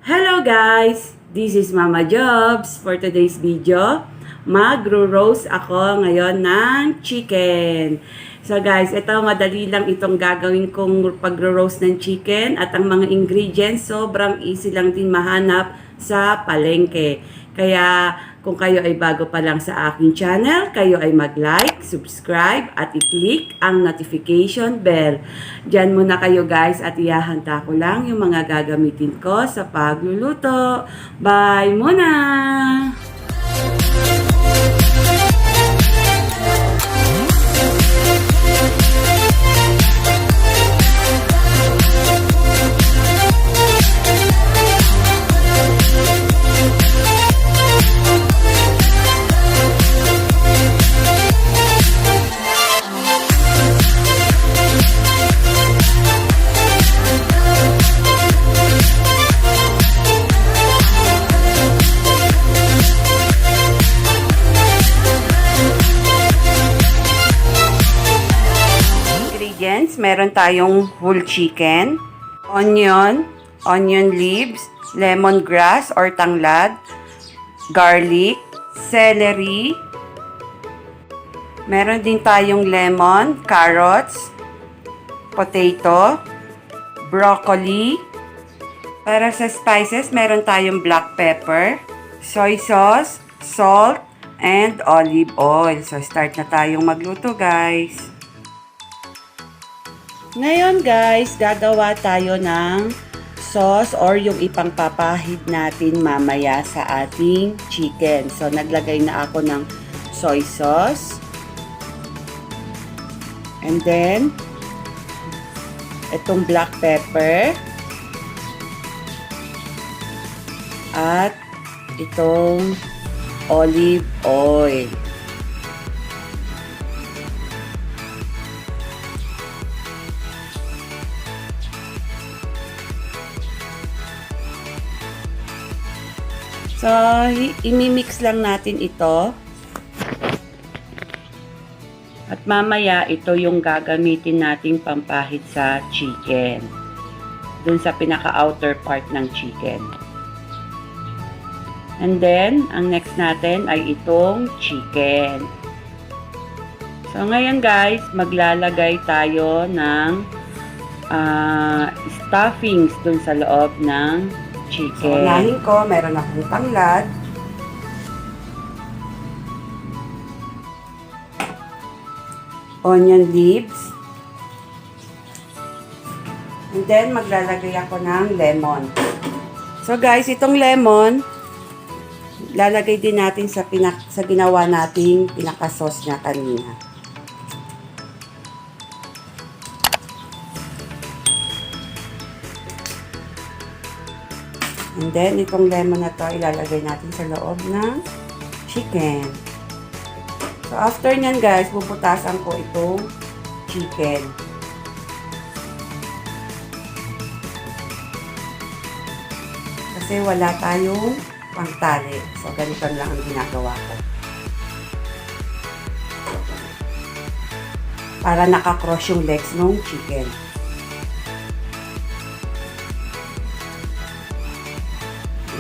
Hello guys! This is Mama Jobs. For today's video, magro-roast ako ngayon ng chicken. So guys, ito madali lang itong gagawin kong pagro-roast ng chicken at ang mga ingredients sobrang easy lang din mahanap sa palengke. Kaya kung kayo ay bago pa lang sa aking channel, kayo ay mag-like, subscribe at i-click ang notification bell. Diyan muna kayo guys at ihahanda ko lang yung mga gagamitin ko sa pagluluto. Bye muna! Meron tayong whole chicken, onion leaves, lemongrass or tanglad, garlic, celery. Meron din tayong lemon, carrots, potato, broccoli. Para sa spices, meron tayong black pepper, soy sauce, salt, and olive oil. So, start na tayong magluto, guys. Ngayon guys, gagawa tayo ng sauce or yung ipangpapahid natin mamaya sa ating chicken. So, naglagay na ako ng soy sauce. And then, itong black pepper. At itong olive oil. So, imimix lang natin ito. At mamaya, ito yung gagamitin nating pampahid sa chicken. Dun sa pinaka-outer part ng chicken. And then, ang next natin ay itong chicken. So, ngayon guys, maglalagay tayo ng stuffings dun sa loob ng chicken. So, unahin ko, meron akong tanglad. Onion leaves. And then, maglalagay ako ng lemon. So, guys, itong lemon, lalagay din natin sa ginawa nating pinaka-sauce niya kanina. And then, itong lemon na to, ilalagay natin sa loob ng chicken. So, after nyan guys, bubutasan ko itong chicken. Kasi wala tayong pangtali. So, ganito lang ang ginagawa ko. Para nakakross yung legs ng chicken.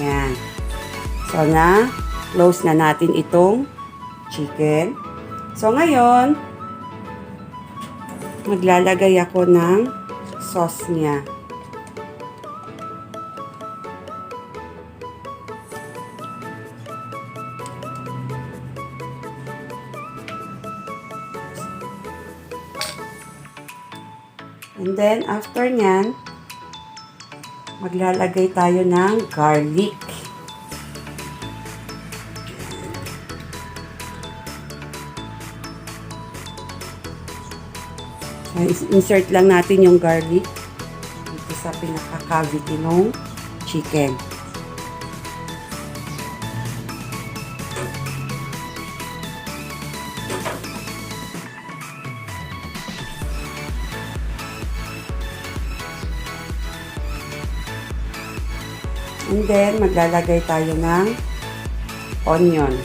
Yan. So, close na natin itong chicken. So, ngayon, maglalagay ako ng sauce niya. And then, after nyan, maglalagay tayo ng garlic. So, insert lang natin yung garlic dito sa pinaka-cavity ng chicken. And then, maglalagay tayo ng onion.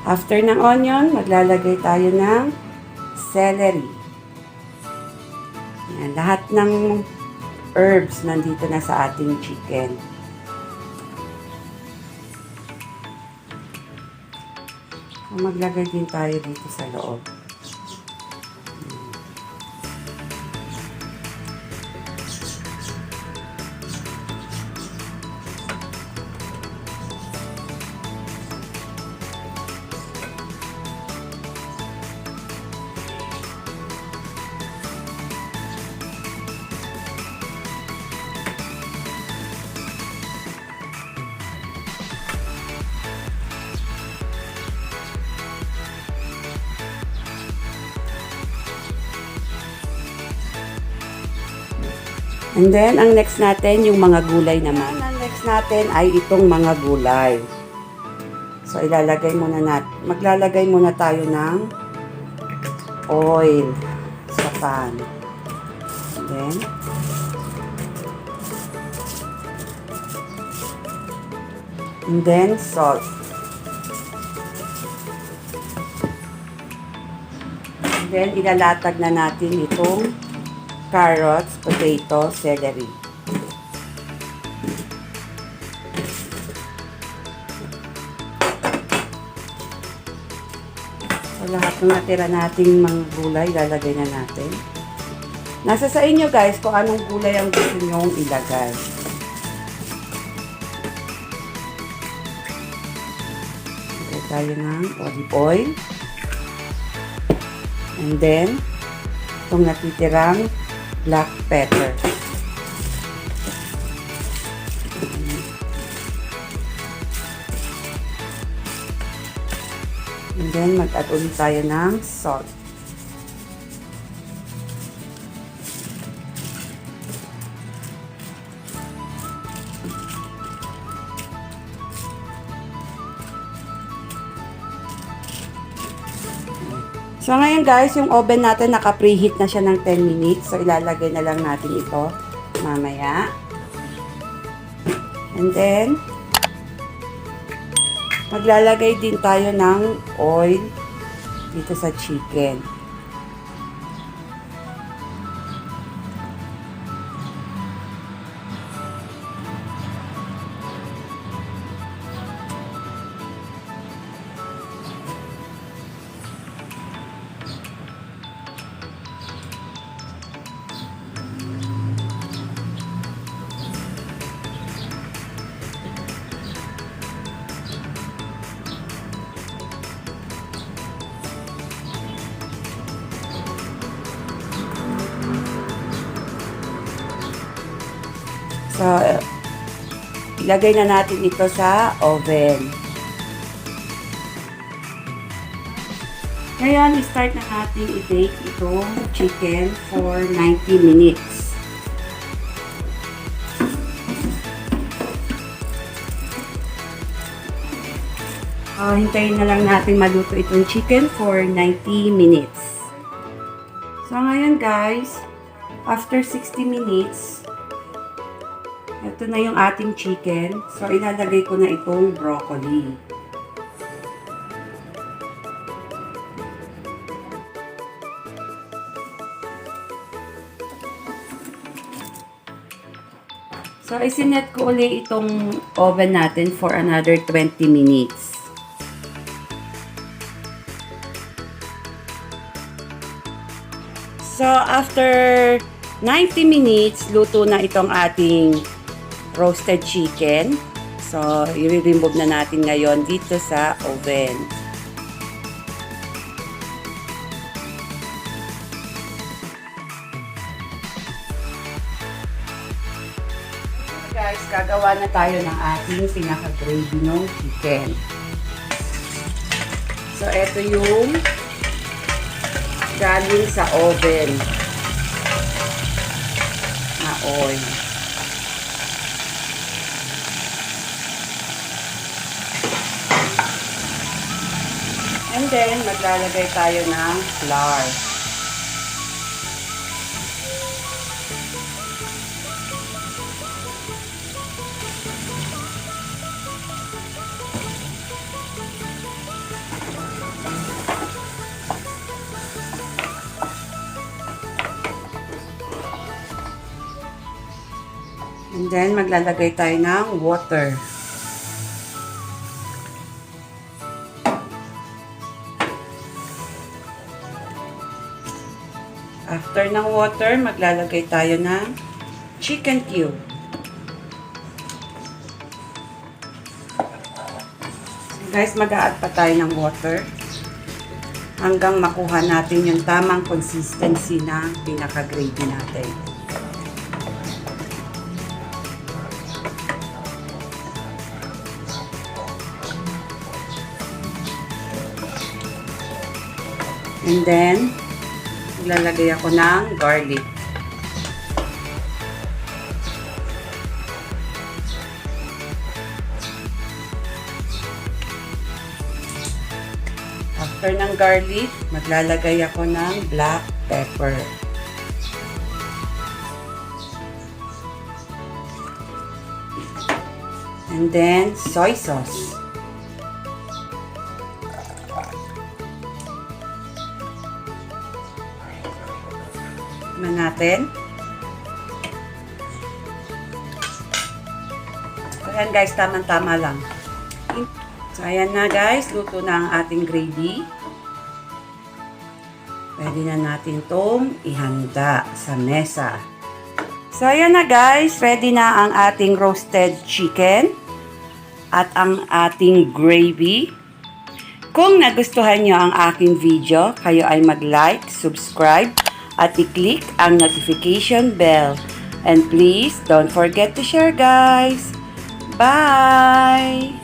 After ng onion, maglalagay tayo ng celery. Yan, lahat ng herbs nandito na sa ating chicken. So, maglagay din tayo dito sa loob. And then, ang next natin, yung mga gulay naman. Ang next natin ay itong mga gulay. So, maglalagay muna tayo ng oil sa pan. And then salt. And then, ilalatag na natin itong carrots, potato, celery. So, lahat ng natira nating mga gulay, lalagay na natin. Nasa sa inyo guys kung anong gulay ang gusto nyong ilagay. Lagay tayo ng olive oil. And then, itong natitirang black pepper. And then, mag-add ulit tayo ng salt. So, ngayon guys, yung oven natin naka-preheat na siya ng 10 minutes. So, ilalagay na lang natin ito mamaya. And then, maglalagay din tayo ng oil dito sa chicken. So, ilagay na natin ito sa oven. Ngayon, start na natin i-bake itong chicken for 90 minutes. Hintayin na lang natin maluto itong chicken for 90 minutes. So, ngayon guys, after 60 minutes, ito na yung ating chicken. So, ilalagay ko na itong broccoli. So, isinet ko ulit itong oven natin for another 20 minutes. So, after 90 minutes, luto na itong ating roasted chicken. So, i-remove na natin ngayon dito sa oven. Guys, gagawa na tayo ng ating pinaka-gravy ng chicken. So, ito yung galing sa oven na oil. And then, maglalagay tayo ng flour. And then, maglalagay tayo ng water. After ng water, maglalagay tayo ng chicken cube. Guys, mag-a-add pa tayo ng water hanggang makuha natin yung tamang consistency na pinaka-gravy natin. And then, lalagay ako ng garlic. After ng garlic, maglalagay ako ng black pepper. And then, soy sauce. Tikman natin. So, ayan guys, tamang-tama lang. So, ayan na guys, luto na ang ating gravy. Pwede na natin itong ihanda sa mesa. So, ayan na guys, ready na ang ating roasted chicken at ang ating gravy. Kung nagustuhan nyo ang aking video, kayo ay mag-like, subscribe, at i-click ang notification bell. And please, don't forget to share guys. Bye!